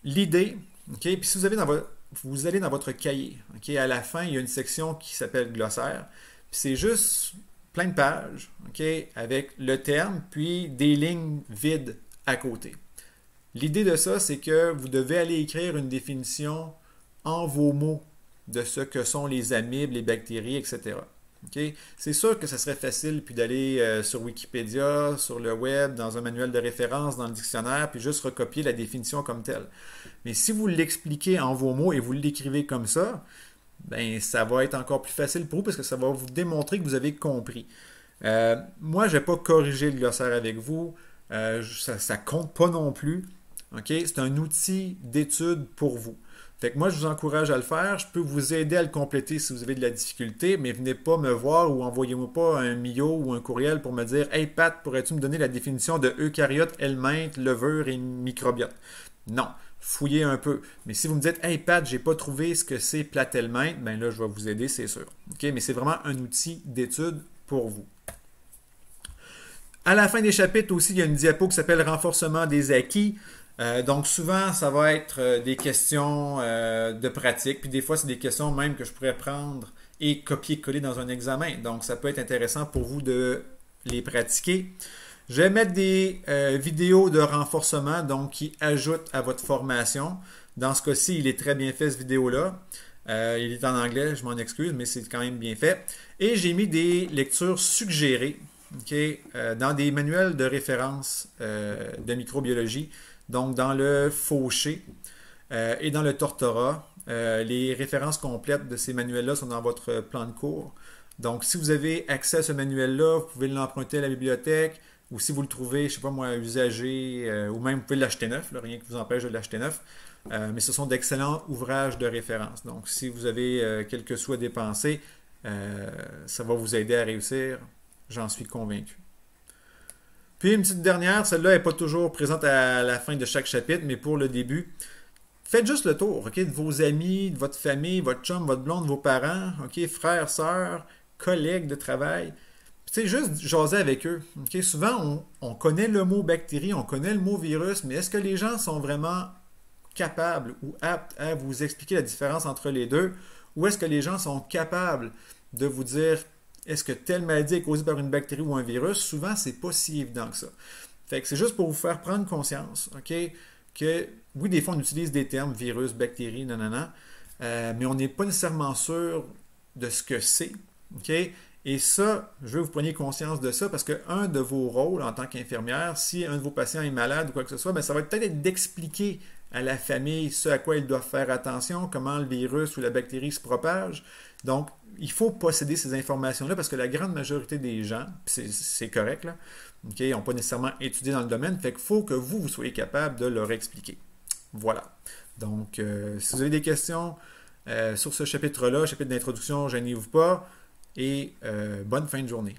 l'idée, puis si vous avez dans vous allez dans votre cahier. Ok? À la fin, il y a une section qui s'appelle glossaire. C'est juste plein de pages, ok, avec le terme, puis des lignes vides à côté. L'idée de ça, c'est que vous devez aller écrire une définition en vos mots de ce que sont les amibes, les bactéries, etc. Okay? C'est sûr que ça serait facile puis d'aller sur Wikipédia, sur le web, dans un manuel de référence, dans le dictionnaire, puis juste recopier la définition comme telle. Mais si vous l'expliquez en vos mots et vous l'écrivez comme ça, ben ça va être encore plus facile pour vous parce que ça va vous démontrer que vous avez compris. Moi, je ne vais pas corriger le glossaire avec vous. Ça ne compte pas non plus. Okay? C'est un outil d'étude pour vous. Fait que moi, je vous encourage à le faire. Je peux vous aider à le compléter si vous avez de la difficulté, mais venez pas me voir ou envoyez-moi pas un mio ou un courriel pour me dire « Hey Pat, pourrais-tu me donner la définition de eucaryote, helminthe, levure et microbiote? » Non, fouillez un peu. Mais si vous me dites « Hey Pat, j'ai pas trouvé ce que c'est plate-helminthe », ben là, je vais vous aider, c'est sûr. Okay? Mais c'est vraiment un outil d'étude pour vous. À la fin des chapitres aussi, il y a une diapo qui s'appelle « Renforcement des acquis ». Donc souvent, ça va être des questions de pratique, puis des fois, c'est des questions même que je pourrais prendre et copier-coller dans un examen. Donc ça peut être intéressant pour vous de les pratiquer. Je vais mettre des vidéos de renforcement, donc qui ajoutent à votre formation. Dans ce cas-ci, il est très bien fait, cette vidéo-là. Il est en anglais, je m'en excuse, mais c'est quand même bien fait. Et j'ai mis des lectures suggérées, okay, dans des manuels de référence de microbiologie. Donc, dans le Fauché et dans le Tortora, les références complètes de ces manuels-là sont dans votre plan de cours. Donc, si vous avez accès à ce manuel-là, vous pouvez l'emprunter à la bibliothèque ou si vous le trouvez, je ne sais pas moi, usagé ou même vous pouvez l'acheter neuf, là, rien qui vous empêche de l'acheter neuf. Mais ce sont d'excellents ouvrages de référence. Donc, si vous avez quelques sous à dépenser, ça va vous aider à réussir, j'en suis convaincu. Puis une petite dernière, celle-là n'est pas toujours présente à la fin de chaque chapitre, mais pour le début. Faites juste le tour, okay, de vos amis, de votre famille, votre chum, votre blonde, vos parents, okay, frères, sœurs, collègues de travail. Tu sais, juste jaser avec eux. Okay? Souvent, on connaît le mot bactérie, on connaît le mot virus, mais est-ce que les gens sont vraiment capables ou aptes à vous expliquer la différence entre les deux? Ou est-ce que les gens sont capables de vous dire est-ce que telle maladie est causée par une bactérie ou un virus? Souvent, c'est pas si évident que ça. Fait que c'est juste pour vous faire prendre conscience, ok, que oui, des fois, on utilise des termes virus, bactéries, nanana, mais on n'est pas nécessairement sûr de ce que c'est, ok? Et ça, je veux que vous preniez conscience de ça parce qu'un de vos rôles en tant qu'infirmière, si un de vos patients est malade ou quoi que ce soit, bien, ça va peut-être être d'expliquer à la famille ce à quoi ils doivent faire attention, comment le virus ou la bactérie se propage. Donc, il faut posséder ces informations-là parce que la grande majorité des gens, c'est correct, là, okay, n'ont pas nécessairement étudié dans le domaine, fait qu'il faut que vous soyez capable de leur expliquer. Voilà. Donc, si vous avez des questions sur ce chapitre-là, chapitre d'introduction, gênez-vous pas et bonne fin de journée.